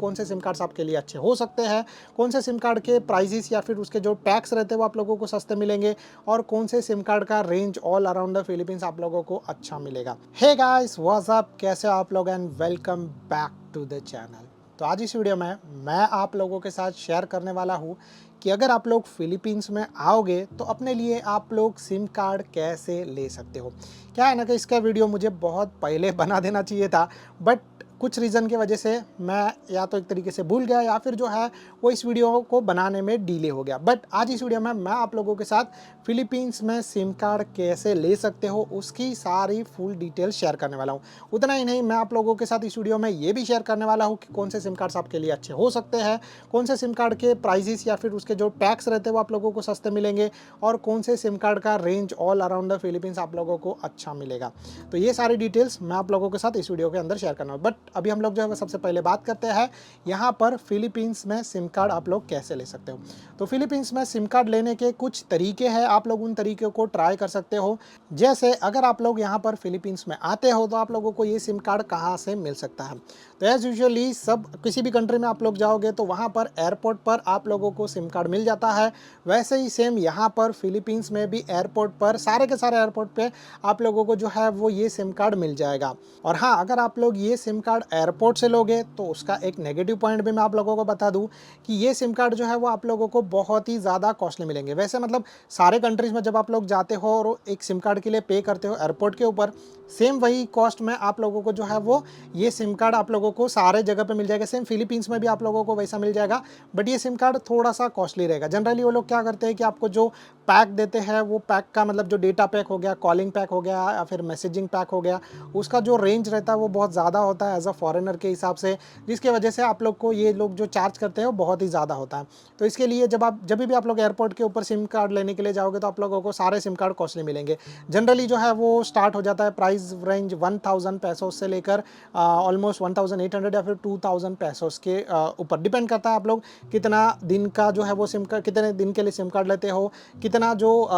कौन से SIM cards आपके लिए अच्छे हो सकते हैं, कौन से सिम कार्ड के प्राइसेस या फिर उसके जो टैक्स रहते हैं वो आप लोगों को सस्ते मिलेंगे, और कौन से सिम कार्ड का range all around the Philippines आप लोगों को अच्छा मिलेगा। हे गाइस, व्हाट्स अप, कैसे हो आप लोग and welcome back to the channel. तो आज इस वीडियो में मैं आप लोगों के साथ शेयर करने वाला हूँ कि अगर आप लोग फिलीपींस में आओगे तो अपने लिए आप लोग सिम कार्ड कैसे ले सकते हो। क्या है ना कि इसका वीडियो मुझे बहुत पहले बना देना चाहिए था, बट कुछ रीज़न की वजह से मैं या तो एक तरीके से भूल गया या फिर जो है वो इस वीडियो को बनाने में डिले हो गया। बट आज इस वीडियो में मैं आप लोगों के साथ फिलीपींस में सिम कार्ड कैसे ले सकते हो उसकी सारी फुल डिटेल शेयर करने वाला हूँ। उतना ही नहीं, मैं आप लोगों के साथ इस वीडियो में ये भी शेयर करने वाला हूँ कि कौन से सिम कार्ड्स आपके लिए अच्छे हो सकते हैं, कौन से सिम कार्ड के प्राइजेस या फिर उसके जो टैक्स रहते हैं वो आप लोगों को सस्ते मिलेंगे, और कौन से सिम कार्ड का range all around the Philippines आप लोगों को अच्छा मिलेगा। तो ये सारी डिटेल्स मैं आप लोगों के साथ इस वीडियो के अंदर शेयर करना हूँ। बट अभी हम लोग जो है सबसे पहले बात करते हैं यहाँ पर फिलीपींस में सिम कार्ड आप लोग कैसे ले सकते हो। तो फिलीपींस में सिम कार्ड लेने के कुछ तरीके हैं, आप लोग उन तरीके को ट्राई कर सकते हो। जैसे अगर आप लोग यहाँ पर फिलीपींस में आते हो तो आप लोगों को ये सिम कार्ड कहाँ से मिल सकता है। तो एज यूजुअली सब किसी भी कंट्री में आप लोग जाओगे तो वहाँ पर एयरपोर्ट पर आप लोगों को सिम कार्ड मिल जाता है। वैसे ही सेम यहाँ पर फिलीपींस में भी एयरपोर्ट पर, सारे के सारे एयरपोर्ट पे आप लोगों को जो है वो ये सिम कार्ड मिल जाएगा। और हाँ, अगर आप लोग ये सिम कार्ड एयरपोर्ट से लोगे तो उसका एक नेगेटिव पॉइंट भी मैं आप लोगों को बता दूं कि ये सिम कार्ड जो है वो आप लोगों को बहुत ही ज़्यादा कॉस्टली मिलेंगे। वैसे मतलब सारे कंट्रीज़ में जब आप लोग जाते हो और एक सिम कार्ड के लिए पे करते हो एयरपोर्ट के ऊपर, सेम वही कॉस्ट में आप लोगों को जो है वो ये सिम कार्ड आप लोगों को सारे जगह पे मिल जाएगा। सेम फिलीपींस में भी आप लोगों को वैसा मिल जाएगा, बट ये सिम कार्ड थोड़ा सा कॉस्टली रहेगा। जनरली वो लोग क्या करते हैं कि आपको जो पैक देते हैं वो पैक का मतलब जो डेटा पैक हो गया, कॉलिंग पैक हो गया या फिर मैसेजिंग पैक हो गया, उसका जो रेंज रहता है वो बहुत ज़्यादा होता है एज अ फॉरेनर के हिसाब से, जिसकी वजह से आप लोग को ये लोग जो चार्ज करते हैं वो बहुत ही ज़्यादा होता है। तो इसके लिए जब भी आप लोग एयरपोर्ट के ऊपर सिम कार्ड लेने के लिए जाओगे तो आप लोगों को सारे सिम कार्ड कॉस्टली मिलेंगे। जनरली जो है वो स्टार्ट हो जाता है प्राइस रेंज 1000 पैसोस से लेकर ऑलमोस्ट 1800 या फिर 2000 पैसोस के ऊपर डिपेंड करता है आप लोग कितना दिन का जो है वो सिम कार्ड, कितने दिन के लिए सिम कार्ड लेते हो, कितना जो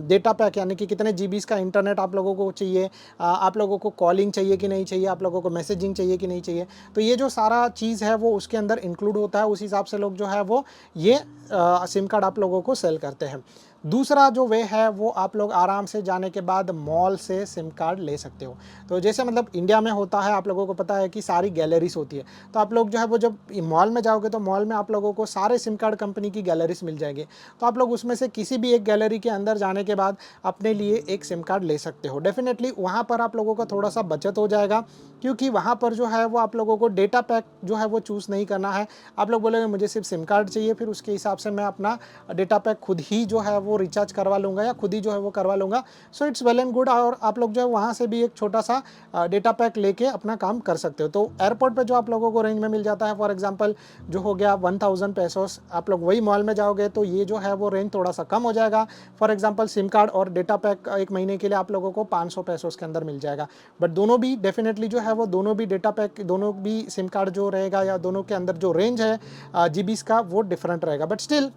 डेटा पैक यानी कि कितने जीबीज़ का इंटरनेट आप लोगों को चाहिए, आप लोगों को कॉलिंग चाहिए कि नहीं चाहिए, आप लोगों को मैसेजिंग चाहिए कि नहीं चाहिए। तो ये जो सारा चीज़ है वो उसके अंदर इंक्लूड होता है। उस हिसाब से लोग जो है वो ये सिम कार्ड आप लोगों को सेल करते हैं। दूसरा जो वे है वो आप लोग आराम से जाने के बाद मॉल से सिम कार्ड ले सकते हो। तो जैसे मतलब इंडिया में होता है, आप लोगों को पता है कि सारी गैलरीज होती है, तो आप लोग जो है वो जब मॉल में जाओगे तो मॉल में आप लोगों को सारे सिम कार्ड कंपनी की गैलरीज मिल जाएगी। तो आप लोग उसमें से किसी भी एक गैलरी के अंदर जाने के बाद अपने लिए एक सिम कार्ड ले सकते हो। डेफिनेटली वहाँ पर आप लोगों का थोड़ा सा बचत हो जाएगा, क्योंकि वहाँ पर जो है वो आप लोगों को डेटा पैक जो है वो चूज़ नहीं करना है। आप लोग बोलेंगे मुझे सिर्फ सिम कार्ड चाहिए, फिर उसके हिसाब से मैं अपना डेटा पैक खुद ही जो है वो रिचार्ज करवा लूँगा या खुद ही जो है वो करवा लूँगा। So it's well and good, और आप लोग जो है वहाँ से भी एक छोटा सा डेटा पैक लेके अपना काम कर सकते हो। तो एयरपोर्ट पे जो आप लोगों को रेंज में मिल जाता है, फॉर एग्जांपल जो हो गया 1000 पैसोस, आप लोग वही मॉल में जाओगे तो ये जो है वो रेंज थोड़ा सा कम हो जाएगा। फॉर एग्जांपल सिम कार्ड और डेटा पैक एक महीने के लिए आप लोगों को 500 पैसोस के अंदर मिल जाएगा। बट दोनों भी डेफिनेटली जो है वो दोनों भी डेटा पैक, दोनों भी सिम कार्ड जो रहेगा या दोनों के अंदर जो रेंज है जीबीज़ का वो डिफरेंट रहेगा। बट स्टिल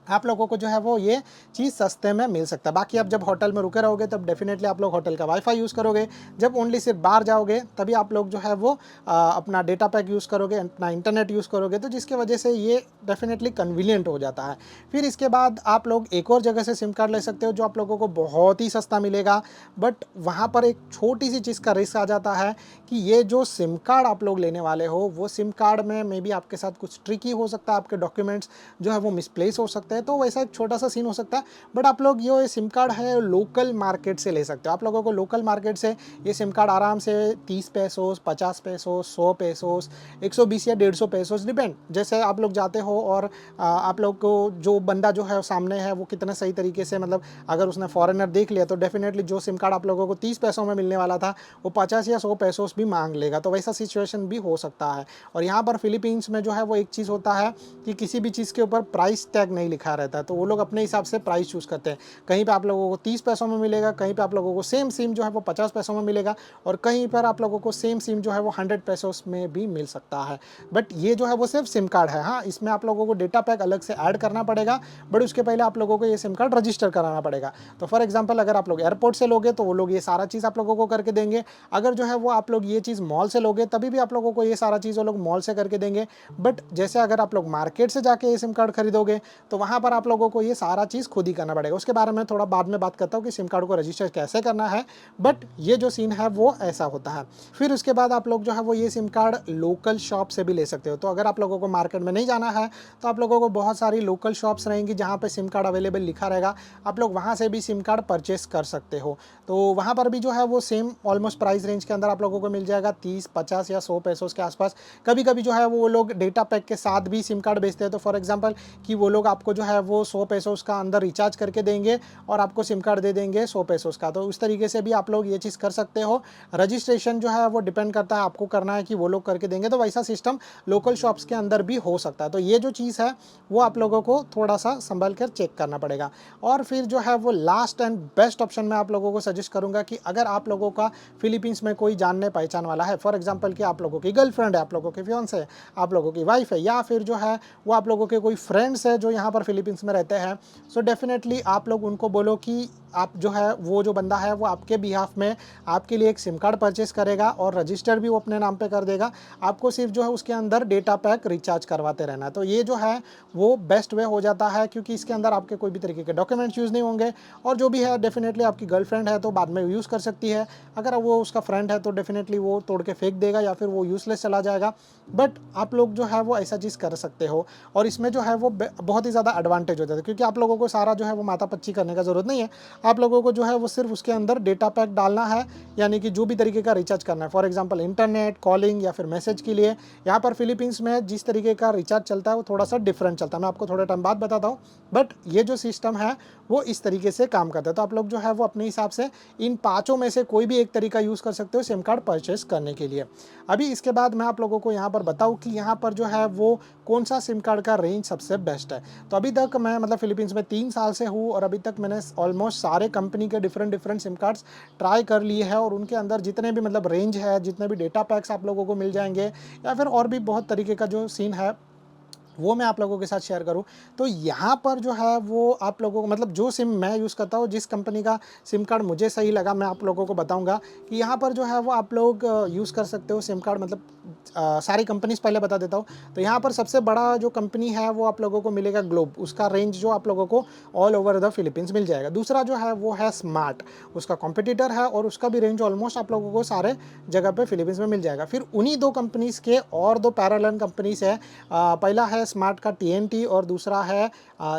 आप लोगों को जो है वो ये चीज़ सस्ते में मिल सकता है। बाकी आप जब होटल में रुके रहोगे तब डेफिनेटली आप लोग होटल का वाईफाई यूज़ करोगे। जब ओनली सिर्फ बाहर जाओगे तभी आप लोग जो है वो अपना डेटा पैक यूज़ करोगे, अपना इंटरनेट यूज़ करोगे, तो जिसकी वजह से ये डेफिनेटली कन्वीनियंट हो जाता है। फिर इसके बाद आप लोग एक और जगह से सिम कार्ड ले सकते हो जो आप लोगों को बहुत ही सस्ता मिलेगा, बट वहाँ पर एक छोटी सी चीज़ का रिस्क आ जाता है कि ये जो सिम कार्ड आप लोग लेने वाले हो वो सिम कार्ड में मे बी आपके साथ कुछ ट्रिकी हो सकता है, आपके डॉक्यूमेंट्स जो है वो मिसप्लेस हो सकते हैं, तो वैसा एक छोटा सा सीन हो सकता है। बट आप लोग ये सिम कार्ड है लोकल मार्केट से ले सकते हो। आप लोगों को लोकल मार्केट से ये सिम कार्ड आराम से 30 पैसोस, 50 पैसोस, 100 पैसोस, 120 या 150 पैसोस, डिपेंड जैसे आप लोग जाते हो और आप लोग को जो बंदा जो है सामने है वो कितना सही तरीके से, मतलब अगर उसने फॉरेनर देख लिया तो डेफिनेटली जो सिम कार्ड आप लोगों को 30 पैसों में मिलने वाला था वो 50 या 100 पैसोस भी मांग लेगा। तो वैसा सिचुएशन भी हो सकता है। और यहाँ पर फिलीपींस में जो है वो एक चीज़ होता है कि किसी भी चीज़ के ऊपर प्राइस टैग नहीं लिखा लिखा रहता है, तो वो लोग अपने हिसाब से प्राइस चूज़ करते हैं। कहीं पे आप लोगों को 30 पैसों में मिलेगा, कहीं पे आप लोगों को सेम सिम जो है वो 50 पैसों में मिलेगा, और कहीं पर आप लोगों को सेम सिम जो है वो 100 पैसों में भी मिल सकता है। बट ये जो है वो सिर्फ सिम कार्ड है। हाँ, इसमें आप लोगों को डेटा पैक अलग से ऐड करना पड़ेगा, बट उसके पहले आप लोगों को ये सिम कार्ड रजिस्टर कराना पड़ेगा। तो फॉर एग्जाम्पल अगर आप लोग एयरपोर्ट से लोगे तो वो लोग ये सारा चीज़ आप लोगों को करके देंगे। अगर जो है वो आप लोग ये चीज़ मॉल से लोगे तभी भी आप लोगों को ये सारा चीज़ वो लोग मॉल से करके देंगे। बट जैसे अगर आप लोग मार्केट से जाके ये सिम कार्ड खरीदोगे तो वहाँ पर आप लोगों को ये सारा चीज़ खुद ही करना पड़ेगा। उसके बारे में थोड़ा बाद में बात करता हूँ कि सिम कार्ड को रजिस्टर कैसे करना है, बट ये जो सीन है वो ऐसा होता है। फिर उसके बाद आप लोग जो है वो ये सिम कार्ड लोकल शॉप से भी ले सकते हो। तो अगर आप लोगों को मार्केट में नहीं जाना है तो आप लोगों को बहुत सारी लोकल शॉप्स रहेंगी जहाँ पे सिम कार्ड अवेलेबल लिखा रहेगा, आप लोग वहाँ से भी सिम कार्ड परचेस कर सकते हो। तो वहाँ पर भी जो है वो सेम ऑलमोस्ट प्राइस रेंज के अंदर आप लोगों को मिल जाएगा 30, 50 या 100 पैसों के आसपास। कभी कभी जो है वो लोग डेटा पैक के साथ भी सिम कार्ड बेचते हैं। तो फॉर एग्जांपल कि वो लोग आपको जो है वो 100 पैसों का अंदर रिचार्ज करके देंगे और आपको सिम कार्ड दे देंगे 100 पैसों का। तो उस तरीके से भी आप लोग ये चीज़ कर सकते हो। रजिस्ट्रेशन जो है वो डिपेंड करता है आपको करना है कि वो लोग करके देंगे, तो वैसा सिस्टम लोकल शॉप्स के अंदर भी हो सकता है। तो ये जो चीज़ है वो आप लोगों को थोड़ा सा संभल कर चेक करना पड़ेगा। और फिर जो है वो लास्ट एंड बेस्ट ऑप्शन मैं आप लोगों को सजेस्ट करूंगा कि अगर आप लोगों का फिलीपींस में कोई जानने पहचान वाला है, फॉर एग्जांपल कि आप लोगों की गर्लफ्रेंड है, आप लोगों की फियांसे है, आप लोगों की वाइफ है, या फिर जो है वो आप लोगों के कोई फ्रेंड्स है जो यहाँ पर फिलीपींस में रहते हैं, सो डेफिनेटली आप लोग उनको बोलो कि आप जो है वो जो बंदा है वो आपके बिहाफ में आपके लिए एक सिम कार्ड परचेस करेगा और रजिस्टर भी वो अपने नाम पे कर देगा। आपको सिर्फ जो है उसके अंदर डेटा पैक रिचार्ज करवाते रहना है। तो ये जो है वो बेस्ट वे हो जाता है, क्योंकि इसके अंदर आपके कोई भी तरीके के डॉक्यूमेंट्स यूज़ नहीं होंगे। और जो भी है डेफिनेटली आपकी गर्लफ्रेंड है तो बाद में यूज़ कर सकती है, अगर वो उसका फ्रेंड है तो डेफिनेटली वो तोड़ के फेंक देगा या फिर वो यूज़लेस चला जाएगा। बट आप लोग जो है वो ऐसा चीज़ कर सकते हो, और इसमें जो है वो बहुत ही ज़्यादा एडवांटेज हो जाता है, क्योंकि आप लोगों को सारा जो है वो माथापच्ची करने का ज़रूरत नहीं है। आप लोगों को जो है वो सिर्फ उसके अंदर डेटा पैक डालना है, यानी कि जो भी तरीके का रिचार्ज करना है, फॉर एग्जांपल इंटरनेट, कॉलिंग या फिर मैसेज के लिए। यहाँ पर फिलीपींस में जिस तरीके का रिचार्ज चलता है वो थोड़ा सा डिफरेंट चलता है, मैं आपको थोड़े टाइम बाद बताता हूँ। बट ये जो सिस्टम है वो इस तरीके से काम करता है। तो आप लोग जो है वो अपने हिसाब से इन पाँचों में से कोई भी एक तरीका यूज़ कर सकते हो सिम कार्ड परचेस करने के लिए। अभी इसके बाद मैं आप लोगों को यहाँ पर बताऊँ कि यहाँ पर जो है वो कौन सा सिम कार्ड का रेंज सबसे बेस्ट है। तो अभी तक मैं मतलब फिलीपींस में 3 साल से हूँ, और अभी तक मैंने ऑलमोस्ट सारे कंपनी के डिफरेंट सिम कार्ड्स ट्राई कर लिए हैं, और उनके अंदर जितने भी मतलब रेंज है, जितने भी डेटा पैक्स आप लोगों को मिल जाएंगे, या फिर और भी बहुत तरीके का जो सीन है वो मैं आप लोगों के साथ शेयर करूं। तो यहाँ पर जो है वो आप लोगों को मतलब जो सिम मैं यूज़ करता हूँ, जिस कंपनी का सिम कार्ड मुझे सही लगा, मैं आप लोगों को बताऊंगा कि यहाँ पर जो है वो आप लोग यूज़ कर सकते हो सिम कार्ड। मतलब सारी कंपनीज पहले बता देता हूँ। तो यहाँ पर सबसे बड़ा जो कंपनी है वो आप लोगों को मिलेगा ग्लोब, उसका रेंज जो आप लोगों को ऑल ओवर द फिलीपींस मिल जाएगा। दूसरा जो है वो है स्मार्ट, उसका कॉम्पिटिटर है, और उसका भी रेंज ऑलमोस्ट आप लोगों को सारे जगह पे फिलीपींस में मिल जाएगा। फिर उन्हीं दो कंपनीज के और दो पैरेलल कंपनीज है, पहला है स्मार्ट का TNT और दूसरा है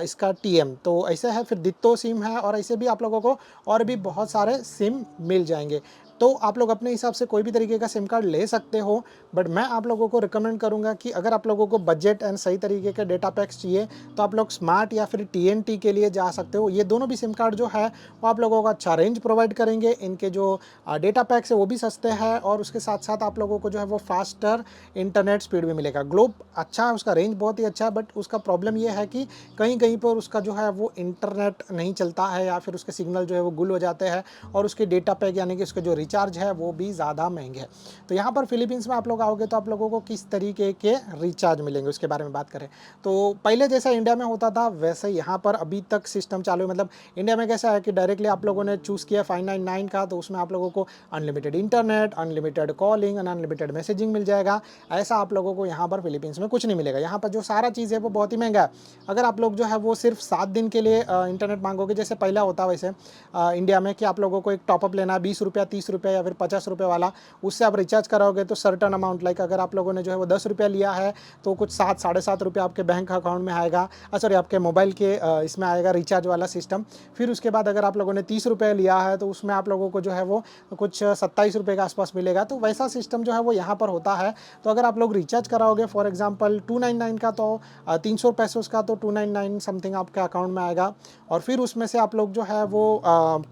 इसका TM। तो ऐसे है, फिर दित्तो सिम है, और ऐसे भी आप लोगों को और भी बहुत सारे सिम मिल जाएंगे। तो आप लोग अपने हिसाब से कोई भी तरीके का सिम कार्ड ले सकते हो। बट मैं आप लोगों को रिकमेंड करूंगा कि अगर आप लोगों को बजट एंड सही तरीके के डेटा पैक्स चाहिए तो आप लोग स्मार्ट या फिर TNT के लिए जा सकते हो। ये दोनों भी सिम कार्ड जो है वो आप लोगों को अच्छा रेंज प्रोवाइड करेंगे, इनके जो डेटा पैक्स है वो भी सस्ते हैं, और उसके साथ साथ आप लोगों को जो है वो फास्टर इंटरनेट स्पीड भी मिलेगा। ग्लोब अच्छा है, उसका रेंज बहुत ही अच्छा है, बट उसका प्रॉब्लम ये है कि कहीं कहीं पर उसका जो है वो इंटरनेट नहीं चलता है, या फिर उसके सिग्नल जो है वो गुल हो जाते हैं, और उसके डेटा पैक यानी कि उसके जो रिचार्ज है वो भी ज़्यादा महंगे हैं। तो यहाँ पर फिलीपींस में आप लोग आओगे तो आप लोगों को किस तरीके के रिचार्ज मिलेंगे उसके बारे में बात करें तो पहले जैसा इंडिया में होता था वैसे यहाँ पर अभी तक सिस्टम चालू है। मतलब इंडिया में कैसा है कि डायरेक्टली आप लोगों ने चूज़ किया 599 का, तो उसमें आप लोगों को unlimited internet, unlimited calling and unlimited messaging मिल जाएगा। ऐसा आप लोगों को यहाँ पर फिलीपींस में कुछ नहीं मिलेगा। यहाँ पर जो सारा चीज़ है वो बहुत ही महंगा है। अगर आप लोग जो है वो सिर्फ 7 दिन के लिए इंटरनेट मांगोगे, जैसे पहला होता वैसे इंडिया में कि आप लोगों को एक टॉपअप लेना है 20 रुपया, 30 रुपया या फिर 50 रुपये वाला, उससे आप रिचार्ज कराओगे तो सर्टन अमाउंट, लाइक अगर आप लोगों ने जो है वो 10 रुपया लिया है तो कुछ 7 साढ़े 7 रुपये आपके बैंक अकाउंट में आएगा, सॉरी आपके मोबाइल के इसमें आएगा रिचार्ज वाला सिस्टम। फिर उसके बाद अगर आप लोगों ने 30 रुपये लिया है तो उसमें आप लोगों को जो है वो कुछ 27 रुपये के आसपास मिलेगा। तो वैसा सिस्टम जो है वो यहाँ पर होता है। तो अगर आप लोग रिचार्ज कराओगे फॉर एग्जांपल 299 का, तो 300 पैसों का, तो 299 समथिंग आपके अकाउंट में आएगा। और फिर उसमें से आप लोग जो है वो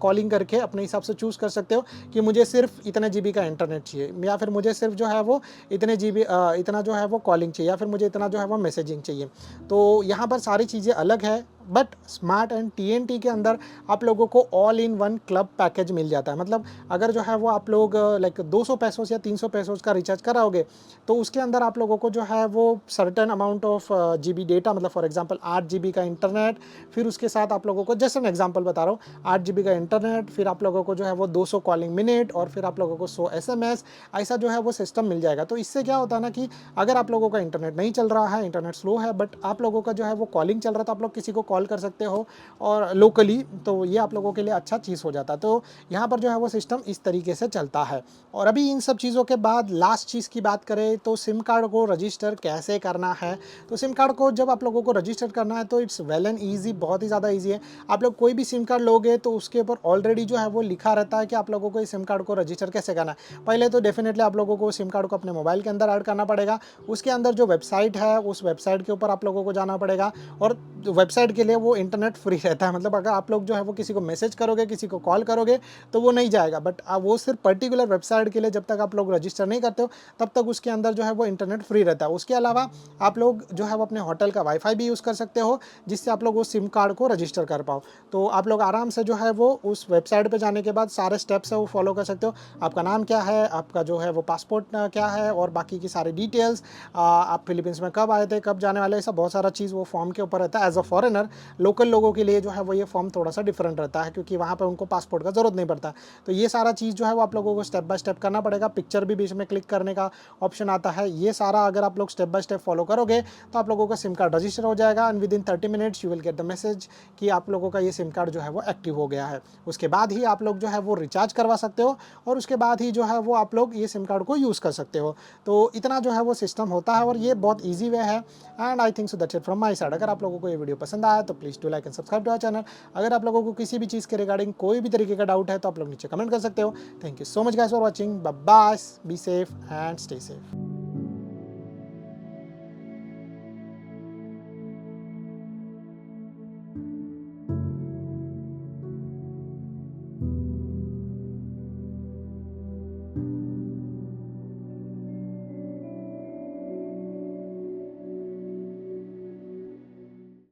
कॉलिंग करके अपने हिसाब से चूज़ कर सकते हो कि मुझे सिर्फ इतने GB का इंटरनेट चाहिए, या फिर मुझे सिर्फ जो है वो इतने GB इतना जो है वो कॉलिंग चाहिए, या फिर मुझे इतना जो है वो मैसेजिंग चाहिए। तो यहाँ पर सारी चीज़ें अलग है, बट स्मार्ट एंड TNT के अंदर आप लोगों को all in one club package मिल जाता है। मतलब अगर जो है वो आप लोग लाइक 200 पैसों या 300 पैसों का रिचार्ज कराओगे तो उसके अंदर आप लोगों को जो है वो certain amount of GB data, मतलब फॉर एग्जांपल 8 GB का इंटरनेट, फिर उसके साथ आप लोगों को जैसे मैं एग्जांपल बता रहा हूँ 8 GB का इंटरनेट, फिर आप लोगों को जो है वो 200 कॉलिंग मिनट और फिर आप लोगों को 100 SMS, ऐसा जो है वो सिस्टम मिल जाएगा। तो इससे क्या होता है ना कि अगर आप लोगों का इंटरनेट नहीं चल रहा है, इंटरनेट स्लो है, बट आप लोगों का जो है वो कॉलिंग चल रहा है, तो आप लोग किसी को कॉल कर सकते हो और लोकली, तो ये आप लोगों के लिए अच्छा चीज़ हो जाता है। तो यहाँ पर जो है वो सिस्टम इस तरीके से चलता है। और अभी इन सब चीज़ों के बाद लास्ट चीज़ की बात करें तो सिम कार्ड को रजिस्टर कैसे करना है। तो सिम कार्ड को जब आप लोगों को रजिस्टर करना है तो इट्स वेल एंड ईजी, बहुत ही ज़्यादा ईजी है। आप लोग कोई भी सिम कार्ड लोगे तो उसके ऊपर ऑलरेडी जो है वो लिखा रहता है कि आप लोगों को इस सिम कार्ड को रजिस्टर कैसे करना है। पहले तो डेफिनेटली आप लोगों को सिम कार्ड को अपने मोबाइल के अंदर ऐड करना पड़ेगा। उसके अंदर जो वेबसाइट है उस वेबसाइट के ऊपर आप लोगों को जाना पड़ेगा, और वेबसाइट के लिए वो इंटरनेट फ्री रहता है। मतलब अगर आप लोग जो है वो किसी को मैसेज करोगे, किसी को कॉल करोगे तो वो नहीं जाएगा, बट वो सिर्फ पर्टिकुलर वेबसाइट के लिए जब तक आप लोग रजिस्टर नहीं करते हो तब तक उसके अंदर जो है वो इंटरनेट फ्री रहता है। उसके अलावा आप लोग जो है वो अपने होटल का वाईफाई भी यूज़ कर सकते हो जिससे आप लोग वो सिम कार्ड को रजिस्टर कर पाओ। तो आप लोग आराम से जो है वो उस वेबसाइट पर जाने के बाद सारे स्टेप्स है वो फॉलो कर सकते हो। आपका नाम क्या है, आपका जो है वो पासपोर्ट क्या है, और बाकी की सारी डिटेल्स, आप फिलीपींस में कब आए थे, कब जाने वाले, ऐसा बहुत सारा चीज़ वो फॉर्म के ऊपर रहता है। एज अ फॉरेनर लोकल लोगों के लिए जो है वो ये फॉर्म थोड़ा सा डिफरेंट रहता है क्योंकि वहाँ पर उनको पासपोर्ट का ज़रूरत नहीं पड़ता। तो ये सारा चीज़ जो है वो आप लोगों को स्टेप बाय स्टेप करना पड़ेगा। पिक्चर भी बीच में क्लिक करने का ऑप्शन आता है। ये सारा अगर आप लोग स्टेप बाय स्टेप फॉलो करोगे तो आप लोगों का सिम कार्ड रजिस्टर हो जाएगा and with in 30 minutes you will get the message कि आप लोगों का ये सिम कार्ड जो है वो एक्टिव हो गया है। उसके बाद ही आप लोग जो है वो रिचार्ज करवा सकते हो और उसके बाद ही जो है वो आप लोग ये सिम कार्ड को यूज़ कर सकते हो। तो इतना जो है वो सिस्टम होता है और ये बहुत ईजी वे है and I think so that's it from my side. अगर आप लोगों को ये वीडियो पसंद आया तो please do like and subscribe to our channel. अगर आप लोगों को किसी भी चीज़ के रिगार्डिंग कोई भी तरीके का डाउट है तो आप लोग नीचे कमेंट कर सकते हो। Thank you so much guys for watching, bye bye, be safe and stay safe.